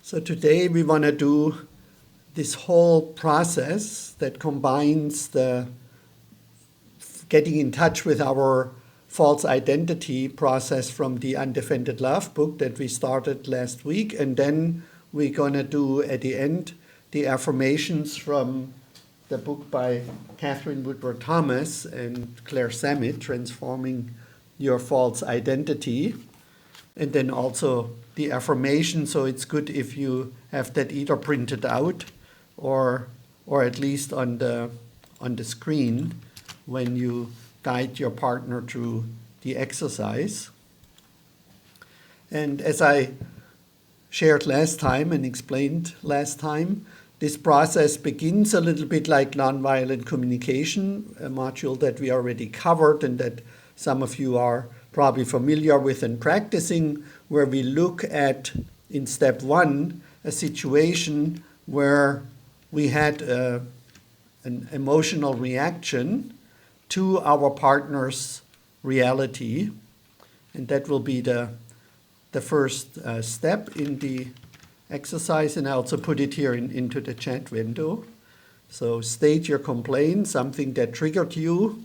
So today we want to do this whole process that combines the getting in touch with our false identity process from the Undefended Love book that we started last week. And then we're going to do at the end the affirmations from the book by Catherine Woodward Thomas and Claire Sammet, Transforming Your False Identity. And then also the affirmation. So it's good if you have that either printed out or at least on the screen when you guide your partner through the exercise. And as I shared last time and explained last time, this process begins a little bit like nonviolent communication, a module that we already covered and that some of you are probably familiar with and practicing, where we look at, in step one, a situation where we had an emotional reaction to our partner's reality. And that will be the first step in the exercise. And I also put it here into the chat window. So state your complaint, something that triggered you.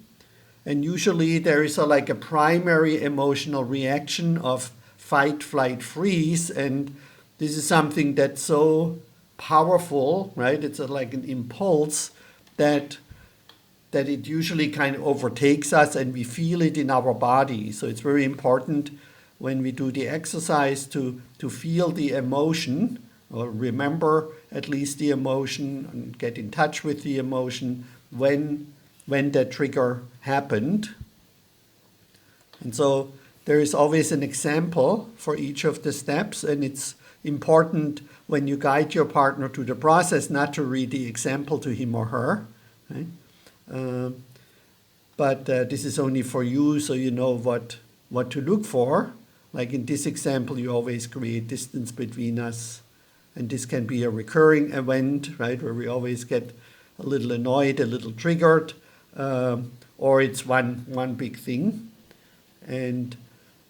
And usually there is like a primary emotional reaction of fight, flight, freeze. And this is something that's so powerful, right? It's like an impulse that it usually kind of overtakes us and we feel it in our body. So it's very important when we do the exercise to feel the emotion, or remember at least the emotion and get in touch with the emotion when that trigger happened. And so there is always an example for each of the steps, and it's important when you guide your partner to the process not to read the example to him or her, right? But this is only for you, so you know what to look for. Like in this example, you always create distance between us, and this can be a recurring event, right, where we always get a little annoyed, a little triggered, or it's one big thing. And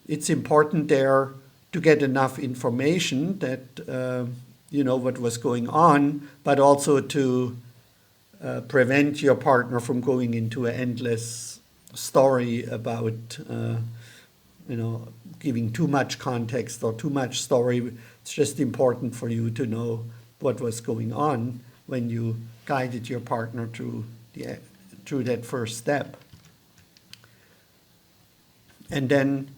it's important there to get enough information that you know what was going on, but also to prevent your partner from going into an endless story about giving too much context or too much story. It's just important for you to know what was going on when you guided your partner through that first step. And then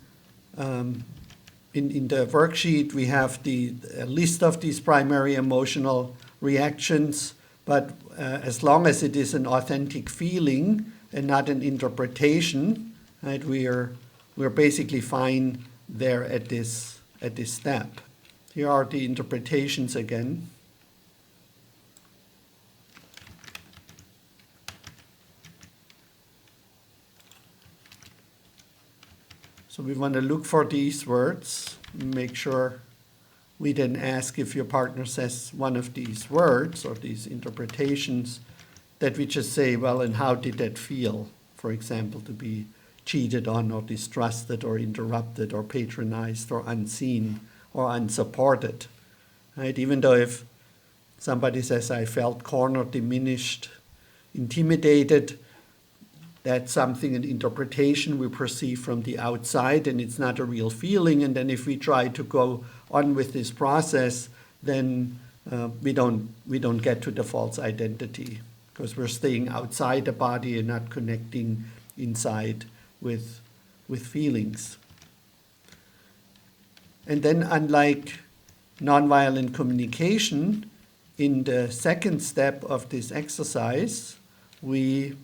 in the worksheet, we have a list of these primary emotional reactions, but as long as it is an authentic feeling and not an interpretation, right, we're basically fine there at this step. Here are the interpretations again. So we want to look for these words, make sure we then ask if your partner says one of these words or these interpretations, that we just say, well, and how did that feel? For example, to be cheated on or distrusted or interrupted or patronized or unseen or unsupported, right? Even though if somebody says, I felt cornered, diminished, intimidated, that's something, an interpretation we perceive from the outside, and it's not a real feeling. And then if we try to go on with this process, then we don't get to the false identity, because we're staying outside the body and not connecting inside with feelings. And then, unlike nonviolent communication, in the second step of this exercise, we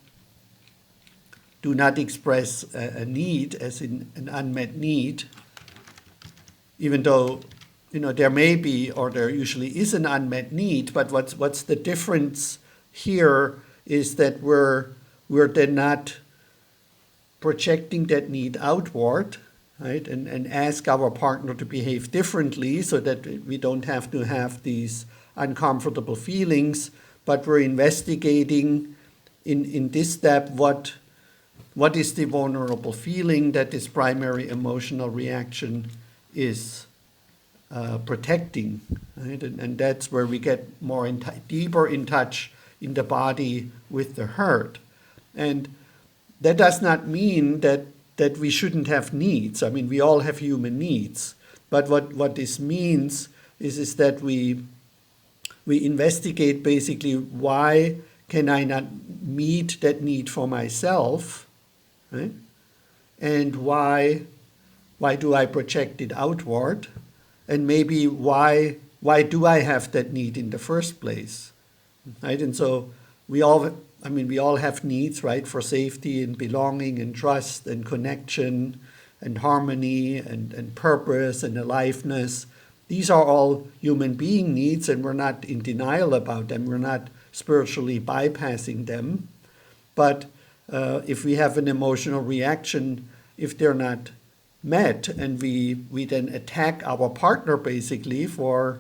do not express a need as in an unmet need, even though there may be, or there usually is, an unmet need. But what's the difference here is that we're then not projecting that need outward, right, and ask our partner to behave differently so that we don't have to have these uncomfortable feelings, but we're investigating in this step what is the vulnerable feeling that this primary emotional reaction is protecting, right? And that's where we get more deeper in touch in the body with the hurt. And that does not mean that we shouldn't have needs. I mean, we all have human needs. But what this means is that we investigate basically why can I not meet that need for myself, right? And why do I project it outward? And maybe why do I have that need in the first place, right? And so we all have needs, right, for safety and belonging and trust and connection and harmony and purpose and aliveness. These are all human being needs, and we're not in denial about them. We're not spiritually bypassing them. But if we have an emotional reaction, if they're not met, and we then attack our partner basically for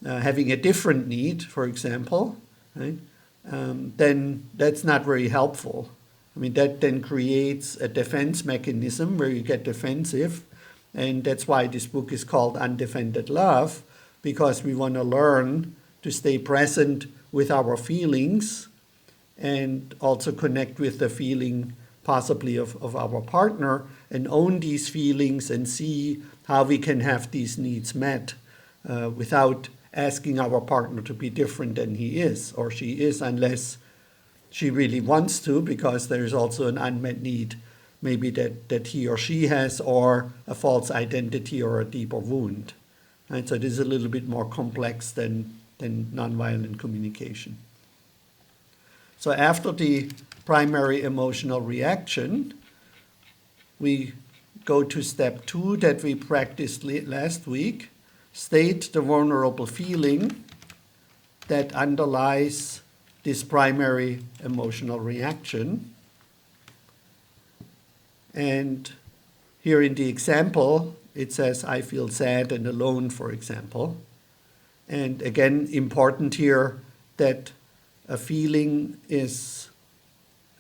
having a different need, for example, right? Then that's not very helpful. I mean, that then creates a defense mechanism where you get defensive, and that's why this book is called Undefended Love, because we want to learn to stay present with our feelings and also connect with the feeling possibly of our partner, and own these feelings and see how we can have these needs met without asking our partner to be different than he is or she is, unless she really wants to, because there's also an unmet need maybe that he or she has, or a false identity or a deeper wound. And so this is a little bit more complex than nonviolent communication. So after the primary emotional reaction, we go to step 2 that we practiced last week. State the vulnerable feeling that underlies this primary emotional reaction. And here in the example, it says, I feel sad and alone, for example. And again, important here that a feeling is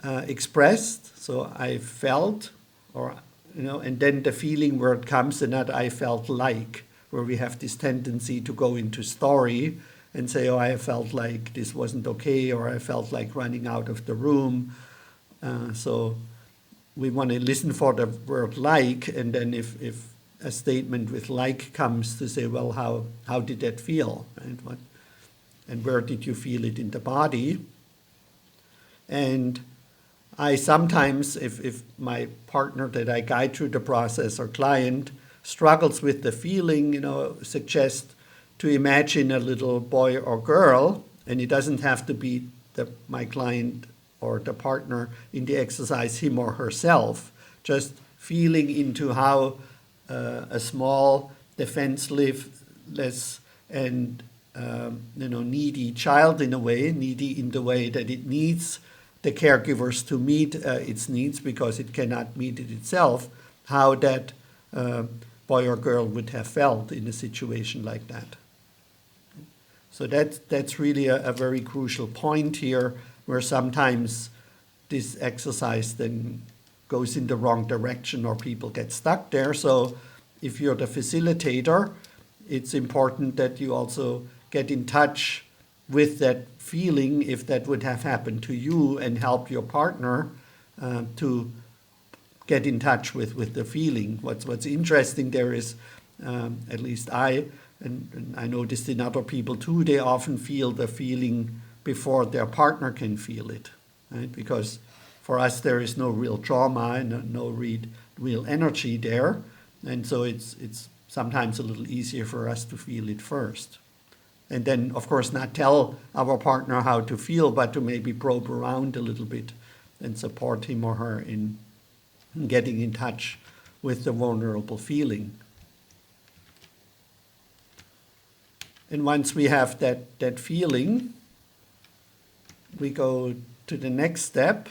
expressed. So I felt, or, and then the feeling where it comes, and not I felt like, where we have this tendency to go into story and say, oh, I felt like this wasn't okay, or I felt like running out of the room. So we want to listen for the word like, and then if a statement with like comes, to say, well, how did that feel? Right? And where did you feel it in the body? And I sometimes, if my partner that I guide through the process or client struggles with the feeling, suggest to imagine a little boy or girl, and it doesn't have to be my client or the partner in the exercise, him or herself, just feeling into how a small, defenseless, and needy child in a way, needy in the way that it needs the caregivers to meet its needs because it cannot meet it itself, how that boy or girl would have felt in a situation like that. So that's really a very crucial point here, where sometimes this exercise then goes in the wrong direction or people get stuck there. So if you're the facilitator, it's important that you also get in touch with that feeling, if that would have happened to you, and help your partner to get in touch with the feeling. What's interesting there is, at least and I noticed in other people too, they often feel the feeling before their partner can feel it, right? Because for us there is no real trauma and no real energy there, and so it's sometimes a little easier for us to feel it first. And then, of course, not tell our partner how to feel, but to maybe probe around a little bit and support him or her in getting in touch with the vulnerable feeling. And once we have that feeling, we go to the next step,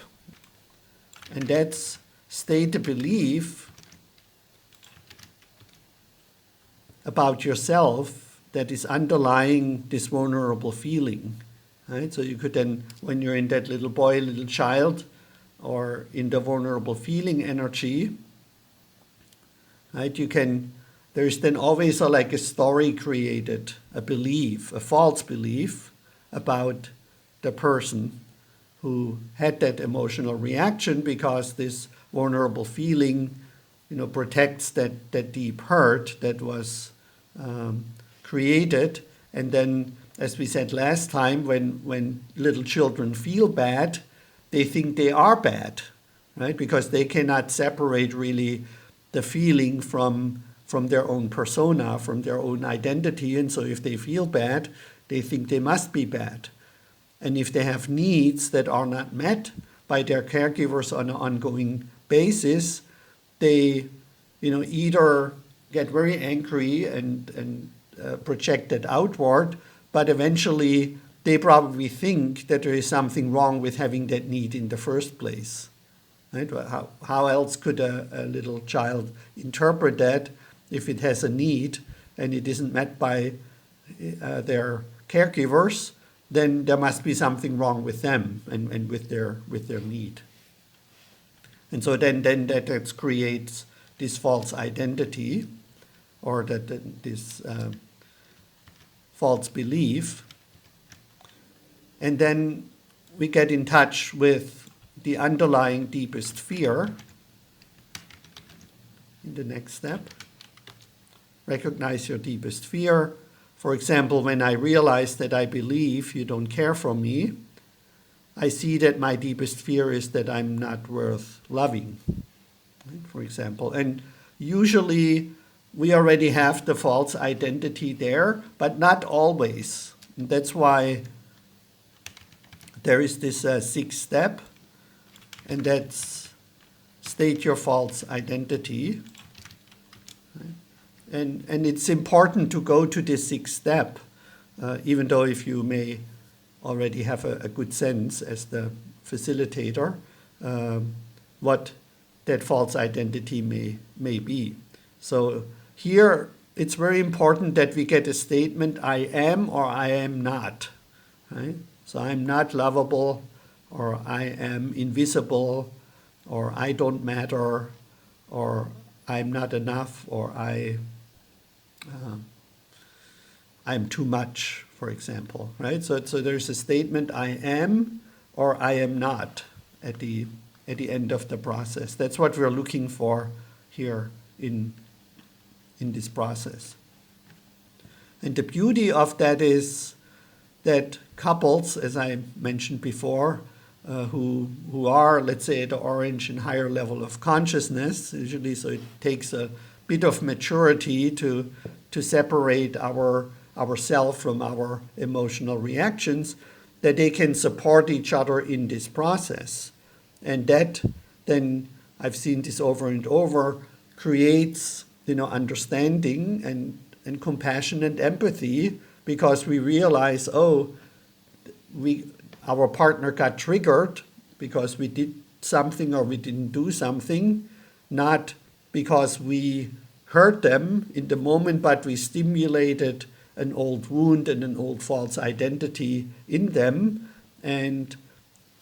and that's state a belief about yourself that is underlying this vulnerable feeling, right? So you could then, when you're in that little boy, little child, or in the vulnerable feeling energy, right, you can there's then always like a story created, a belief, a false belief about the person who had that emotional reaction, because this vulnerable feeling, protects that deep hurt that was created. And then, as we said last time, when little children feel bad, they think they are bad, right? Because they cannot separate really the feeling from their own persona, from their own identity. And so if they feel bad, they think they must be bad. And if they have needs that are not met by their caregivers on an ongoing basis, they, either get very angry and project it outward, but eventually they probably think that there is something wrong with having that need in the first place. Right? How else could a little child interpret that if it has a need and it isn't met by their caregivers? Then there must be something wrong with them and with their need. And so then that creates this false identity, or this false belief. And then we get in touch with the underlying deepest fear in the next step. Recognize your deepest fear. For example, when I realize that I believe you don't care for me, I see that my deepest fear is that I'm not worth loving, right, for example. And usually we already have the false identity there, but not always. And that's why there is this sixth step, and that's state your false identity. Right? And it's important to go to this sixth step, even though if you may already have a good sense as the facilitator, what that false identity may be. So here it's very important that we get a statement, I am or I am not. Right? So I'm not lovable, or I am invisible, or I don't matter, or I'm not enough, or I'm too much, for example, right? So there's a statement, I am or I am not, at the end of the process. That's what we're looking for here in this process. And the beauty of that is that couples, as I mentioned before, who are, let's say, at the orange and higher level of consciousness, usually, so it takes a bit of maturity to separate ourself from our emotional reactions, that they can support each other in this process. And that then, I've seen this over and over, creates understanding and compassion and empathy, because we realize, our partner got triggered because we did something or we didn't do something, not because we hurt them in the moment, but we stimulated an old wound and an old false identity in them. And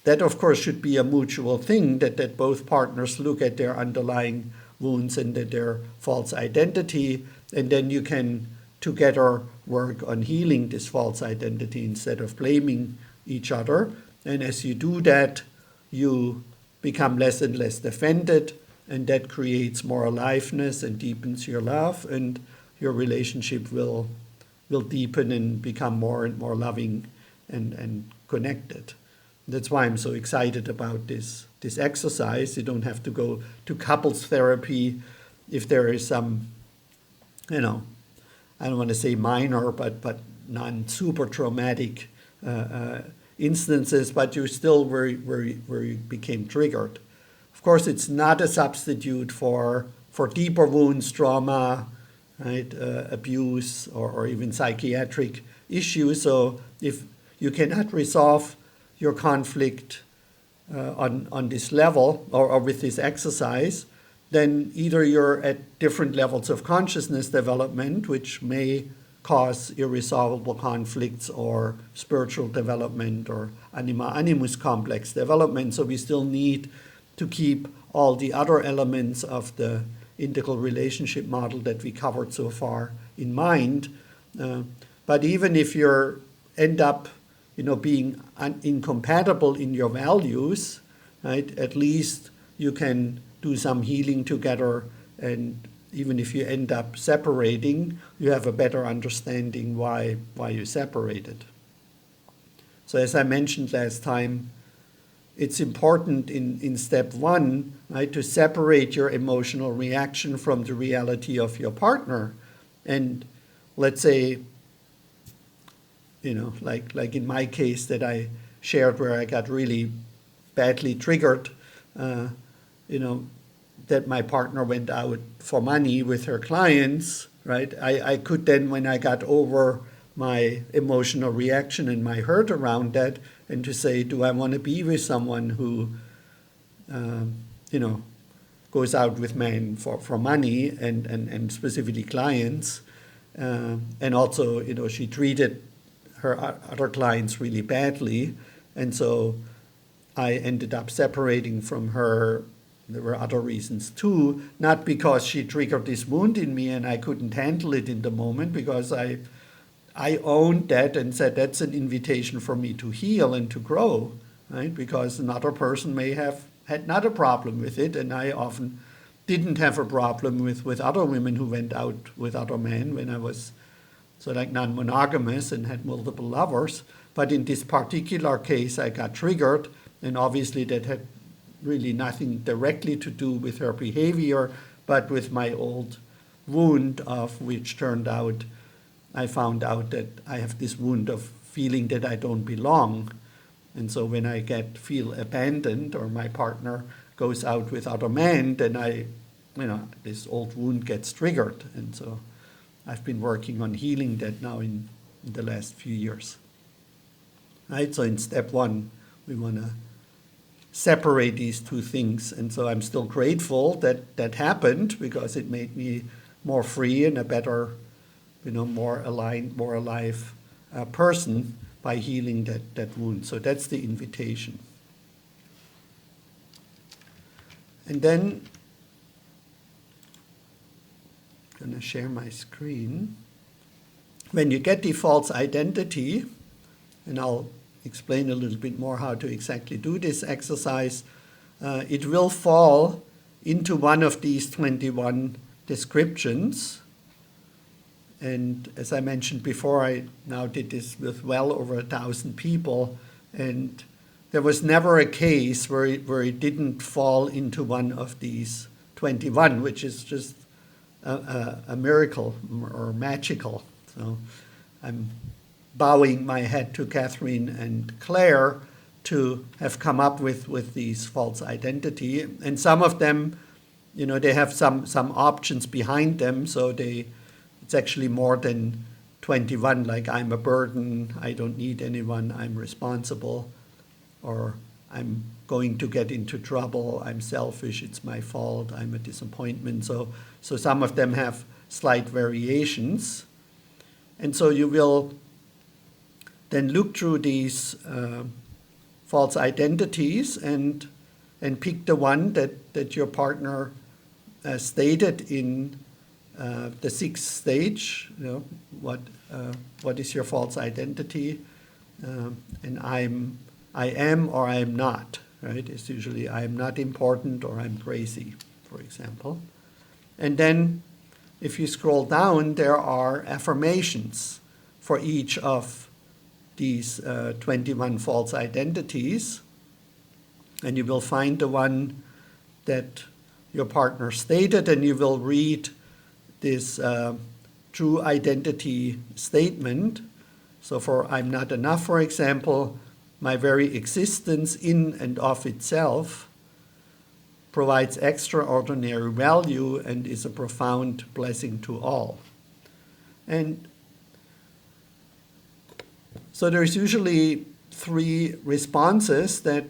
that, of course, should be a mutual thing, that both partners look at their underlying wounds and at their false identity, and then you can together work on healing this false identity instead of blaming each other. And as you do that, you become less and less defended, and that creates more aliveness and deepens your love, and your relationship will deepen and become more and more loving and connected. That's why I'm so excited about this exercise. You don't have to go to couples therapy if there is some, I don't want to say minor, but non-super traumatic instances, but you're still where you became triggered. Of course, it's not a substitute for deeper wounds, trauma, right, abuse, or even psychiatric issues. So if you cannot resolve your conflict on this level or with this exercise, then either you're at different levels of consciousness development, which may cause irresolvable conflicts, or spiritual development, or anima animus complex development. So we still need to keep all the other elements of the integral relationship model that we covered so far in mind. But even if you end up, being incompatible in your values, right? At least you can do some healing together, and even if you end up separating, you have a better understanding why you separated. So as I mentioned last time, it's important in step one, right, to separate your emotional reaction from the reality of your partner. And let's say, like in my case that I shared where I got really badly triggered, that my partner went out for money with her clients, right? I could then, when I got over my emotional reaction and my hurt around that, and to say, do I want to be with someone who, goes out with men for money and specifically clients, and also, she treated her other clients really badly, and so I ended up separating from her. There were other reasons too, not because she triggered this wound in me and I couldn't handle it in the moment, because I owned that and said that's an invitation for me to heal and to grow, right? Because another person may have had not a problem with it, and I often didn't have a problem with other women who went out with other men when I was non-monogamous and had multiple lovers. But in this particular case, I got triggered, and obviously that had really nothing directly to do with her behavior, but with my old wound, of which turned out, I found out that I have this wound of feeling that I don't belong. And so when I feel abandoned, or my partner goes out with other men, then this old wound gets triggered. And so I've been working on healing that now in the last few years. Right? So in step one, we want to separate these two things. And so I'm still grateful that happened, because it made me more free and a better, more aligned, more alive person by healing that wound. So that's the invitation. And then I'm going to share my screen. When you get the false identity, and I'll explain a little bit more how to exactly do this exercise, it will fall into one of these 21 descriptions. And as I mentioned before, I now did this with well over 1,000 people, and there was never a case where it didn't fall into one of these 21, which is just a miracle or magical. So I'm bowing my head to Catherine and Claire to have come up with these false identity. And some of them, they have some options behind them, so it's actually more than 21, like I'm a burden, I don't need anyone, I'm responsible, or I'm going to get into trouble, I'm selfish, it's my fault, I'm a disappointment. So some of them have slight variations. And so you will then look through these false identities and pick the one that your partner stated in the sixth stage. What is your false identity? And I am or I am not, right? It's usually I am not important or I'm crazy, for example. And then if you scroll down, there are affirmations for each of these 21 false identities. And you will find the one that your partner stated, and you will read this true identity statement. So for I'm not enough, for example, my very existence in and of itself provides extraordinary value and is a profound blessing to all. And so there's usually 3 responses that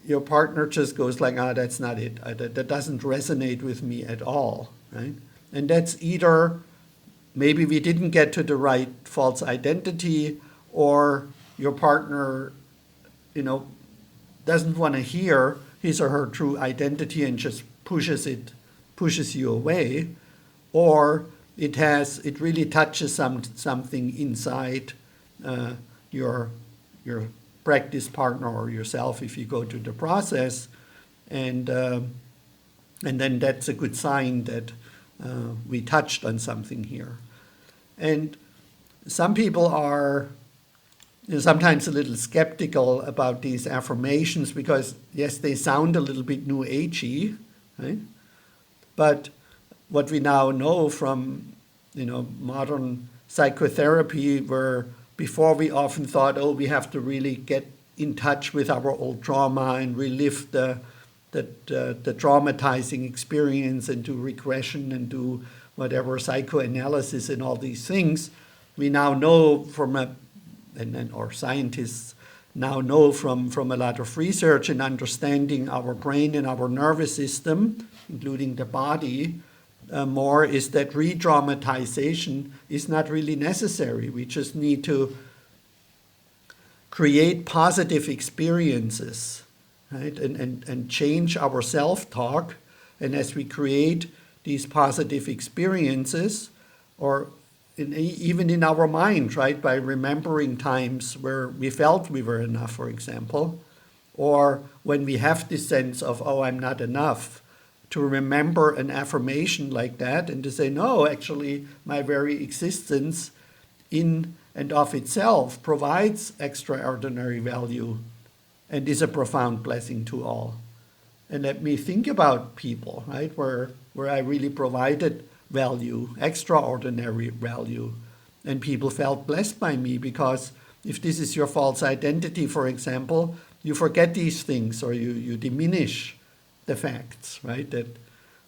your partner just goes like, that's not it. That doesn't resonate with me at all, right? And that's either maybe we didn't get to the right false identity, or your partner, doesn't want to hear his or her true identity and just pushes it pushes you away, or it really touches something inside your practice partner or yourself if you go to the process, and then that's a good sign that we touched on something here. And some people are sometimes a little skeptical about these affirmations because, yes, they sound a little bit new agey, right? But what we now know from modern psychotherapy, where before we often thought, oh, we have to really get in touch with our old trauma and relive the traumatizing experience and do regression and do whatever psychoanalysis and all these things, we now know or scientists now know from a lot of research and understanding our brain and our nervous system, including the body, more is that re-traumatization is not really necessary. We just need to create positive experiences, right? And change our self-talk. And as we create these positive experiences, or even in our mind, right, by remembering times where we felt we were enough, for example, or when we have this sense of, oh, I'm not enough, to remember an affirmation like that and to say, no, actually, my very existence in and of itself provides extraordinary value and is a profound blessing to all. And let me think about people, right, where I really provided value, extraordinary value, and people felt blessed by me, because if this is your false identity, for example, you forget these things or you diminish the facts, right?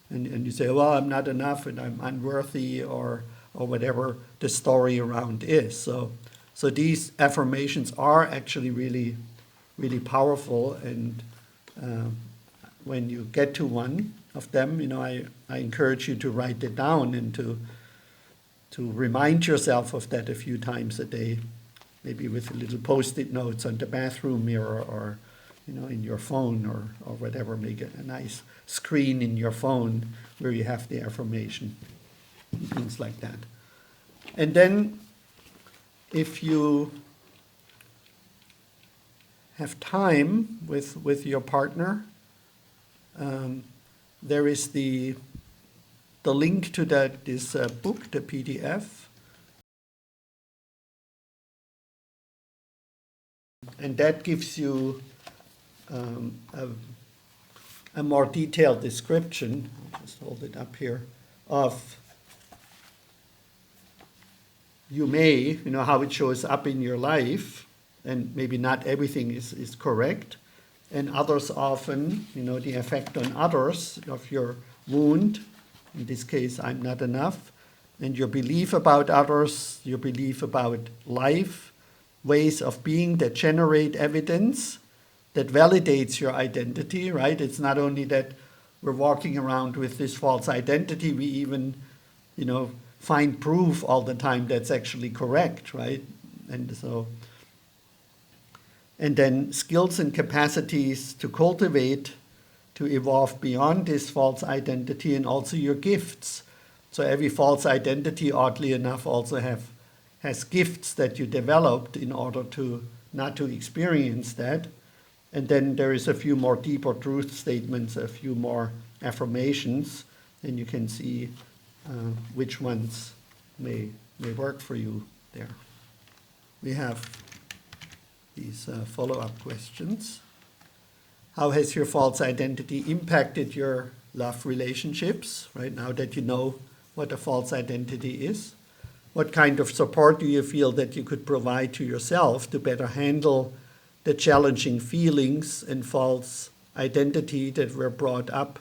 And you say, well, I'm not enough and I'm unworthy or whatever the story around is. So these affirmations are actually really, really powerful. And when you get to one of them, I encourage you to write it down and to remind yourself of that a few times a day, maybe with little Post-it notes on the bathroom mirror or in your phone or whatever. Make it a nice screen in your phone where you have the affirmation, things like that. And then if you have time with your partner, there is the link to this book, the PDF. And that gives you a more detailed description, I'll just hold it up here, of how it shows up in your life, and maybe not everything is correct, and others often, the effect on others of your wound, in this case, I'm not enough, and your belief about others, your belief about life, ways of being that generate evidence that validates your identity, right? It's not only that we're walking around with this false identity, we even, find proof all the time that's actually correct, right? And then skills and capacities to cultivate, to evolve beyond this false identity, and also your gifts. So every false identity, oddly enough, also has gifts that you developed in order to not to experience that. And then there is a few more deeper truth statements, a few more affirmations, and you can see which ones may work for you there. We have these follow-up questions. How has your false identity impacted your love relationships, right, now that you know what a false identity is? What kind of support do you feel that you could provide to yourself to better handle the challenging feelings and false identity that were brought up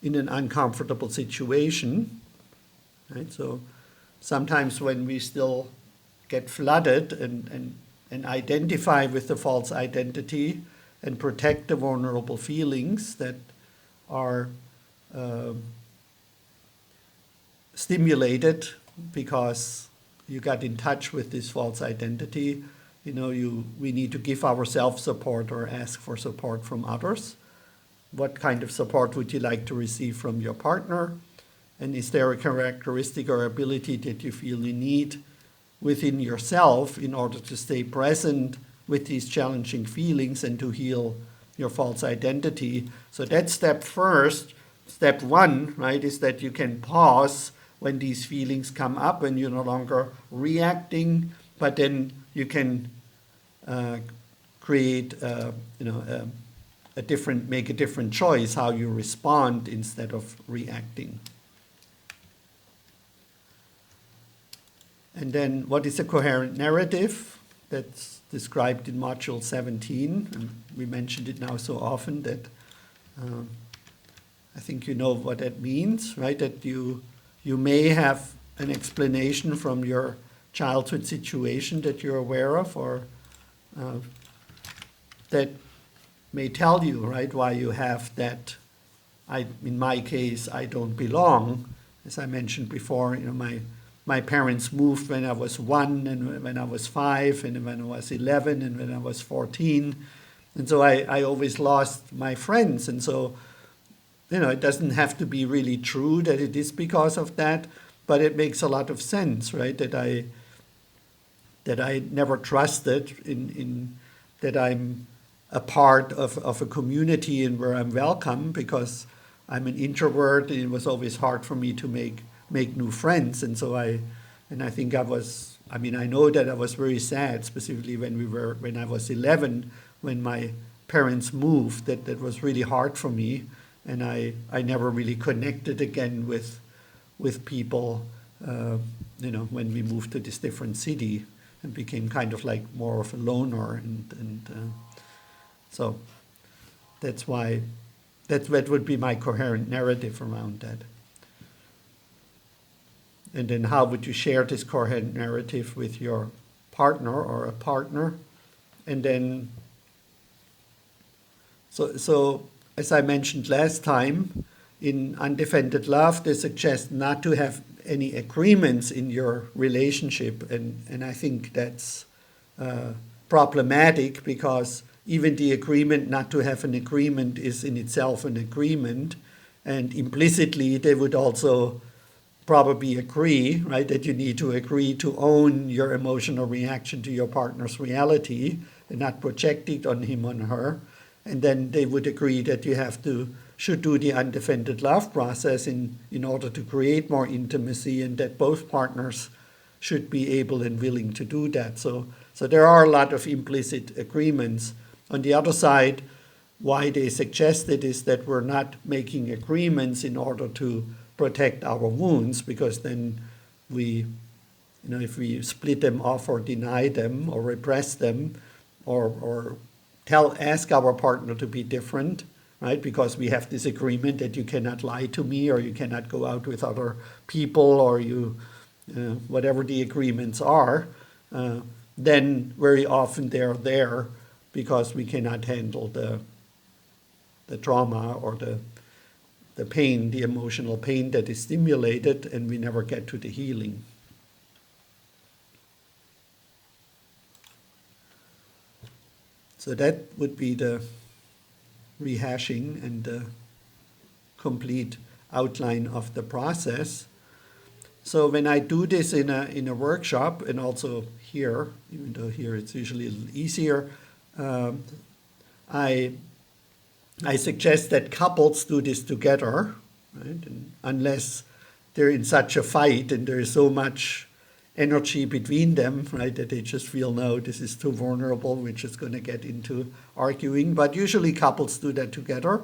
in an uncomfortable situation? Right? So sometimes when we still get flooded and identify with the false identity and protect the vulnerable feelings that are stimulated because you got in touch with this false identity, we need to give ourselves support or ask for support from others. what kind of support would you like to receive from your partner? And is there a characteristic or ability that you feel you need within yourself in order to stay present with these challenging feelings and to heal your false identity? So that's step first. Step one, right, is that you can pause when these feelings come up and you're no longer reacting, but then you can create, make a different choice how you respond instead of reacting. And then what is a coherent narrative? That's described in module 17. And we mentioned it now so often that I think you know what that means, right? That you may have an explanation from your childhood situation that you're aware of, or that may tell you, right, why you have that. In my case, I don't belong. As I mentioned before, my parents moved when I was 1, and when I was 5, and when I was 11, and when I was 14. And so I always lost my friends. And so, it doesn't have to be really true that it is because of that, but it makes a lot of sense, right? That I never trusted in that I'm a part of a community and where I'm welcome, because I'm an introvert and it was always hard for me to make new friends. And so I think I know that I was very sad, specifically when I was 11, when my parents moved. That was really hard for me, and I never really connected again with people, when we moved to this different city and became kind of like more of a loner, and so that's why that would be my coherent narrative around that. And then how would you share this coherent narrative with your partner or a partner? And then, so as I mentioned last time, in undefended love, they suggest not to have any agreements in your relationship. And I think that's problematic, because even the agreement not to have an agreement is in itself an agreement. And implicitly, they would also probably agree, right, that you need to agree to own your emotional reaction to your partner's reality and not project it on him, on her. And then they would agree that you should do the undefended love process in order to create more intimacy, and that both partners should be able and willing to do that. So there are a lot of implicit agreements. On the other side, why they suggest it is that we're not making agreements in order to protect our wounds, because then if we split them off or deny them or repress them, or ask our partner to be different, right? Because we have this agreement that you cannot lie to me, or you cannot go out with other people, or whatever the agreements are, then very often they're there because we cannot handle the trauma or the pain, the emotional pain that is stimulated, and we never get to the healing. So that would be the rehashing and the complete outline of the process. So when I do this in a workshop, and also here, even though here it's usually a little easier, I suggest that couples do this together, right? And unless they're in such a fight and there is so much energy between them, right, that they just feel, no, this is too vulnerable, we're just going to get into arguing. But usually couples do that together.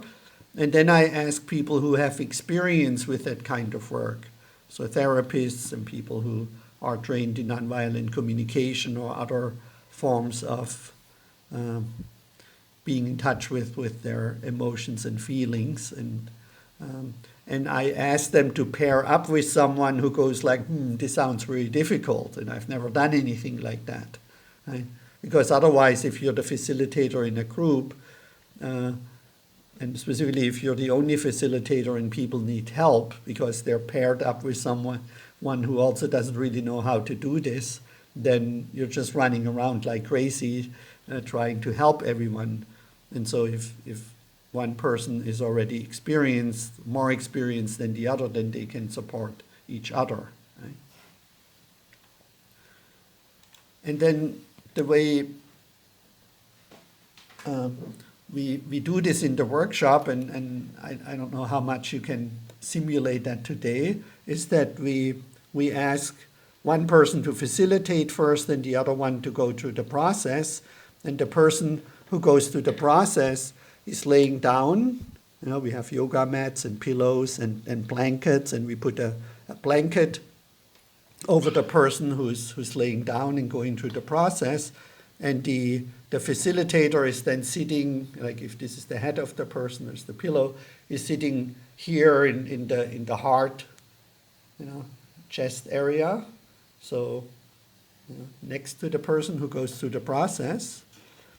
And then I ask people who have experience with that kind of work. So therapists and people who are trained in nonviolent communication or other forms of being in touch with their emotions and feelings, and I ask them to pair up with someone who goes like, this sounds very difficult, and I've never done anything like that, right? Because otherwise, if you're the facilitator in a group, and specifically if you're the only facilitator and people need help because they're paired up with someone who also doesn't really know how to do this, then you're just running around like crazy trying to help everyone. And so if one person is already more experienced than the other, then they can support each other. Right? And then the way we do this in the workshop, and I don't know how much you can simulate that today, is that we ask one person to facilitate first and the other one to go through the process. And the person who goes through the process is laying down. You know, we have yoga mats and pillows and blankets, and we put a blanket over the person who's laying down and going through the process. And the facilitator is then sitting, like if this is the head of the person, there's the pillow, is sitting here in the heart, you know, chest area. So, you know, next to the person who goes through the process.